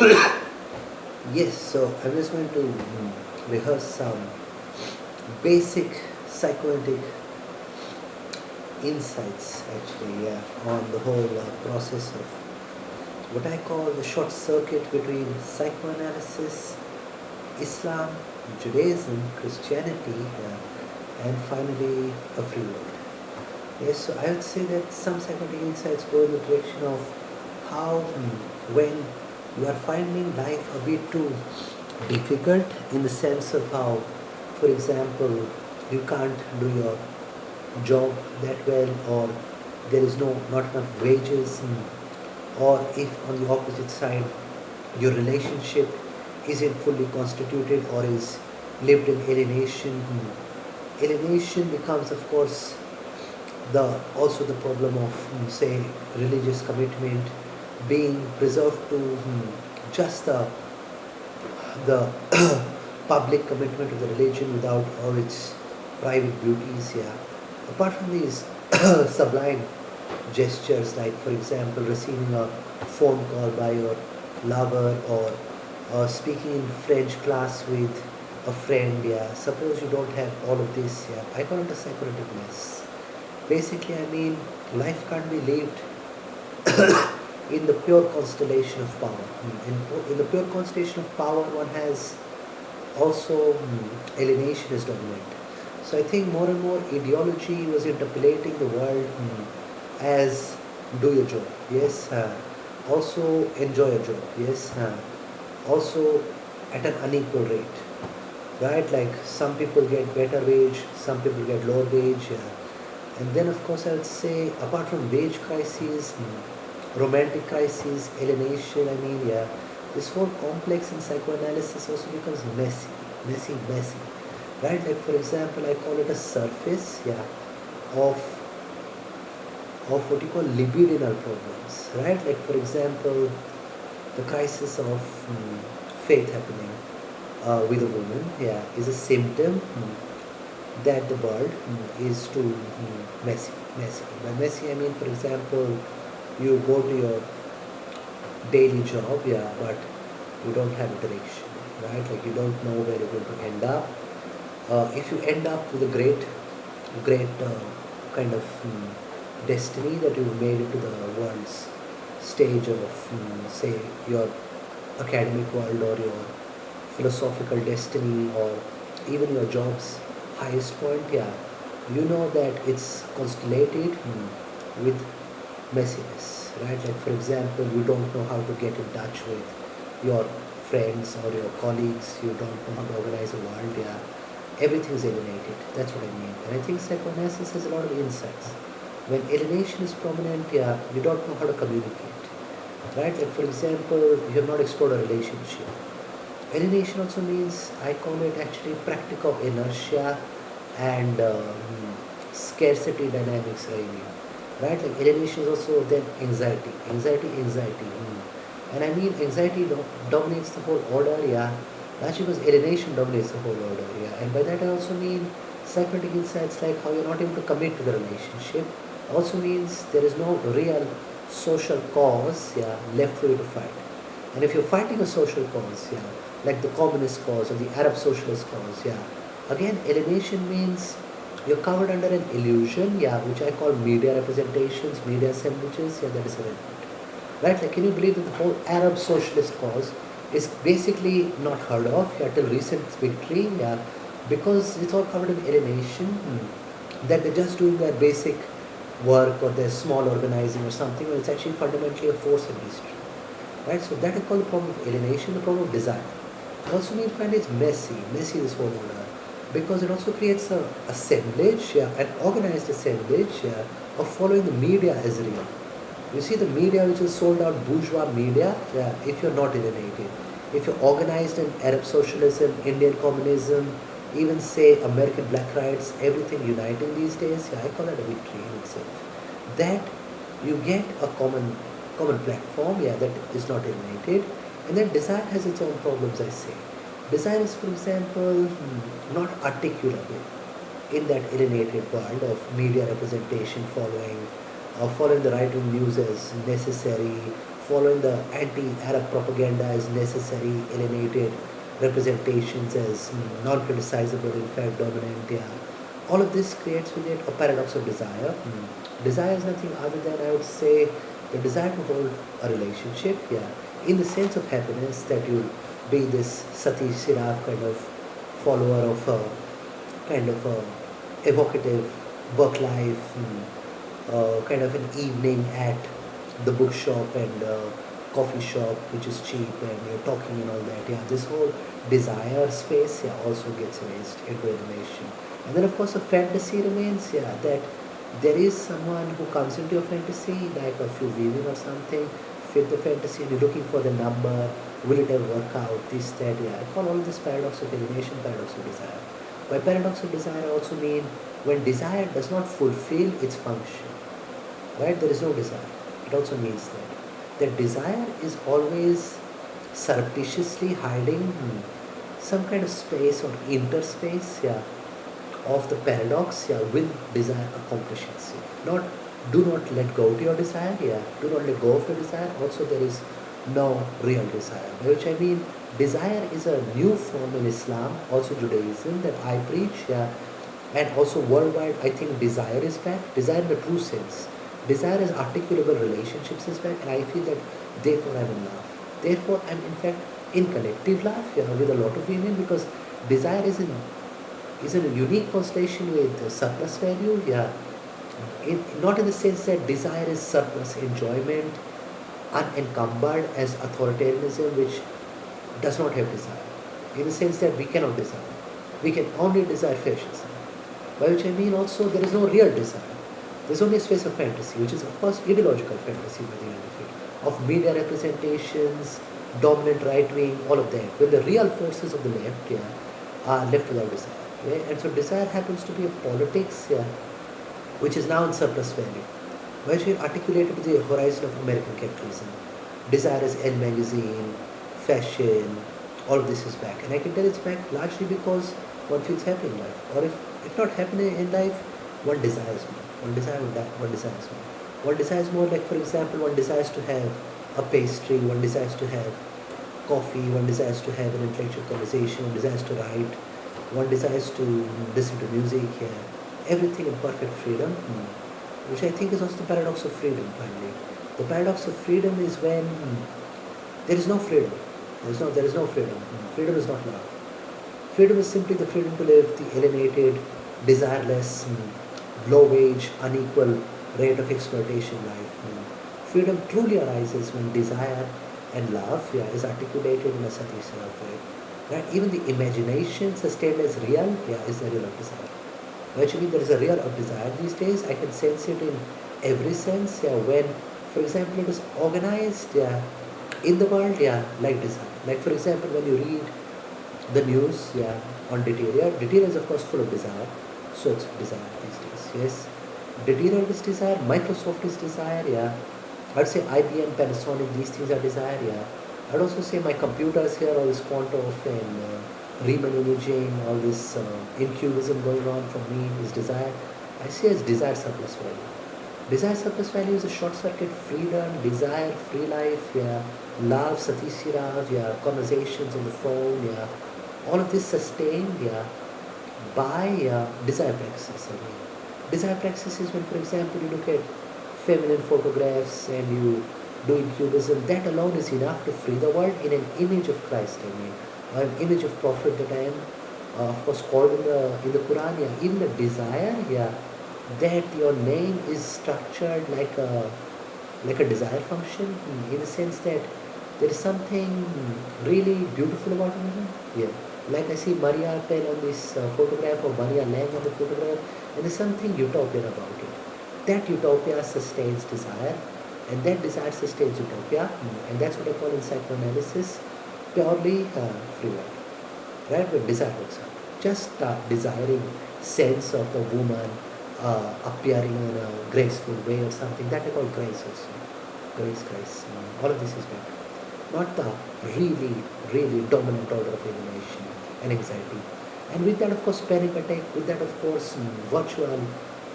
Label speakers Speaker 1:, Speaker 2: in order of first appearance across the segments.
Speaker 1: Yes, so I'm just going to rehearse some basic psychoanalytic insights actually, yeah, on the whole process of what I call the short circuit between psychoanalysis, Islam, Judaism, Christianity, and finally a free world. Yes, so I would say that some psychoanalytic insights go in the direction of how, when you are finding life a bit too difficult in the sense of how, for example, you can't do your job that well, or there is not enough wages, or if on the opposite side your relationship isn't fully constituted or is lived in alienation. Alienation becomes, of course, the also the problem of say religious commitment being preserved to just the public commitment to the religion without all its private beauties. Yeah, apart from these sublime gestures, like for example receiving a phone call by your lover, or speaking in French class with a friend. Yeah, suppose you don't have all of this. Yeah, I call it a psychotic mess. Basically, I mean, life can't be lived in the pure constellation of power. In the pure constellation of power, one has also alienation is dominant. So I think more and more ideology was interpolating the world as do your job, yes. Also enjoy your job, yes. Also at an unequal rate, right? Like some people get better wage, some people get lower wage. And then, of course, I would say, apart from wage crises, romantic crises, alienation, I mean, yeah, this whole complex in psychoanalysis also becomes messy, right? Like, for example, I call it a surface, yeah, of, of what you call libidinal problems, right? Like, for example, the crisis of faith happening with a woman, yeah, is a symptom that the world is too messy. By messy, I mean, for example, you go to your daily job, yeah, but you don't have a direction, right? Like you don't know where you're going to end up. If you end up with a great kind of destiny that you've made into the world's stage of, say, your academic world or your philosophical destiny or even your job's highest point, yeah, you know that it's constellated with messiness, right? Like, for example, you don't know how to get in touch with your friends or your colleagues, you don't know how to organize a world, yeah. Everything's alienated. That's what I mean. And I think psychoanalysis has a lot of insights. When alienation is prominent, yeah, you don't know how to communicate, right? Like, for example, you have not explored a relationship. Alienation also means, I call it actually practical inertia and scarcity dynamics, really. Right? Like alienation is also then anxiety. And I mean, anxiety dominates the whole order, yeah. Actually, because alienation dominates the whole order, yeah. And by that I also mean psychotic insights like how you're not able to commit to the relationship. Also means there is no real social cause, yeah, left for you to fight. And if you're fighting a social cause, yeah, like the communist cause or the Arab socialist cause, yeah, again, alienation means you're covered under an illusion, yeah, which I call media representations, media assemblages, yeah, that is irrelevant. Right? Like, can you believe that the whole Arab socialist cause is basically not heard of, yeah, till recent victory, yeah, because it's all covered in alienation, that they're just doing their basic work or their small organizing or something, or it's actually fundamentally a force in history. Right? So that is called the problem of alienation, the problem of desire. Also, we find it's messy this whole order, because it also creates a assemblage, yeah, an organized assemblage, yeah, of following the media as real. You see, the media which is sold out bourgeois media, yeah, if you're not alienated, if you're organized in Arab socialism, Indian communism, even say American black rights, everything uniting these days, yeah, I call it a victory in itself. That you get a common platform, yeah, that is not alienated, and then desire has its own problems, I say. Desire is, for example, not articulable in that alienated world of media representation following the right wing news as necessary, following the anti-Arab propaganda as necessary, alienated representations as non-criticizable, in fact dominant. Yeah, all of this creates with it a paradox of desire. Desire is nothing other than, I would say, the desire to hold a relationship. Yeah, in the sense of happiness, that you be this Satish Siraf kind of follower of a kind of a evocative work life, kind of an evening at the bookshop and coffee shop, which is cheap, and you're talking and all that. Yeah, this whole desire space, yeah, also gets erased into animation. And then, of course, a fantasy remains, yeah, that there is someone who comes into your fantasy, like a few viewing or something, fit the fantasy, and you're looking for the number, will it ever work out, this, that, yeah. I call all this paradox of alienation, paradox of desire. By paradox of desire, I also mean when desire does not fulfill its function, right? There is no desire. It also means that desire is always surreptitiously hiding some kind of space or interspace, yeah, of the paradox, yeah, will desire accomplish itself. Not do not let go to your desire, yeah. Do not let go of your desire. Also, there is no real desire. By which I mean desire is a new form in Islam, also Judaism, that I preach, yeah. And also worldwide, I think desire is back. Desire in the true sense. Desire as articulable relationships is back, and I feel that therefore I'm in love. Therefore I'm in fact in collective love, yeah, with a lot of women, because desire is in a unique constellation with surplus value, yeah. Not in the sense that desire is surplus enjoyment, unencumbered as authoritarianism, which does not have desire. In the sense that we cannot desire. We can only desire fascism. By which I mean also there is no real desire. There's only a space of fantasy, which is of course ideological fantasy by the end of it, of media representations, dominant right wing, all of that. When the real forces of the left, yeah, are left without desire. Yeah? And so desire happens to be a politics, yeah, which is now in surplus value. Why should articulated to the horizon of American capitalism? Desire is N magazine, fashion, all of this is back. And I can tell it's back largely because one feels happy in life. Or if not happy in life, one desires more. One desires more. One desires more, like for example, one desires to have a pastry, one desires to have coffee, one desires to have an intellectual conversation, one desires to write, one desires to listen to music, yeah. Everything in perfect freedom, which I think is also the paradox of freedom, finally. The paradox of freedom is when there is no freedom. There is no freedom. Freedom is not love. Freedom is simply the freedom to live the alienated, desireless, low wage, unequal rate of exploitation life. Freedom truly arises when desire and love, yeah, is articulated in a satisfied way. Right? Even the imagination sustained as real, yeah, is the real of desire. Actually, there is a real of desire these days. I can sense it in every sense. Yeah, when, for example, it is organized, yeah, in the world, yeah, like desire. Like for example, when you read the news, yeah, on Deteria. Deteria is of course full of desire. So it's desire these days. Yes, Deteria is desire. Microsoft is desire. Yeah, I'd say IBM, Panasonic. These things are desire. Yeah, I'd also say my computers here, all this Quantoff and Riemann imaging, all this incubism going on for me is desire. I see as desire surplus value. Desire surplus value is a short circuit freedom, desire, free life, yeah, love, satisfirav, yeah, conversations on the phone, yeah. All of this sustained, yeah, by desire praxis. I mean, desire praxis is when, for example, you look at feminine photographs and you do incubism. That alone is enough to free the world in an image of Christ. I mean, or an image of Prophet that I am, of course, called in the Quran. Yeah, even the desire, yeah, that your name is structured like a desire function, in the sense that there is something really beautiful about women. Yeah, like I see Maria Pen on this photograph, or Maria Lang on the photograph, and there's something utopian about it. That utopia sustains desire, and that desire sustains utopia, and that's what I call in psychoanalysis purely free will, right? When desire works out, just desiring sense of the woman appearing in a graceful way or something, that I call grace also. Grace. All of this is better. Not the really, really dominant order of alienation and anxiety. And with that, of course, panic attack, with that, of course, virtual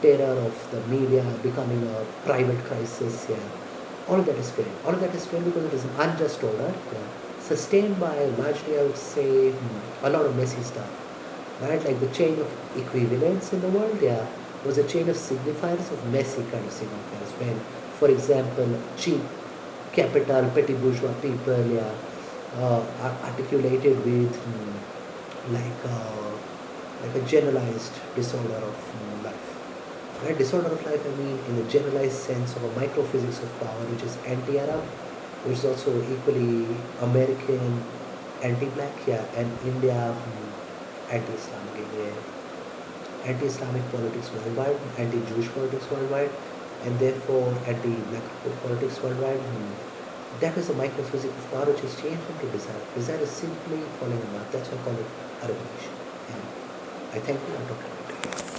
Speaker 1: terror of the media becoming a private crisis, yeah. All of that is failed. All of that is failed because it is an unjust order, sustained by largely, I would say, a lot of messy stuff. Right? Like the chain of equivalence in the world, was a chain of signifiers of messy kind of signifiers. When, for example, cheap capital, petty bourgeois people, are articulated with like a generalized disorder of life. Right? Disorder of life, I mean, in the generalized sense of a microphysics of power, which is anti-Arab, which is also equally American, anti-black, and India, anti-Islamic, anti-Islamic politics worldwide, anti-Jewish politics worldwide, and therefore anti-black politics worldwide. That is a microphysics of power which is changed into desire. Desire is simply falling in love. That's why I call it a revolution. And I thank you. I'll talk about it.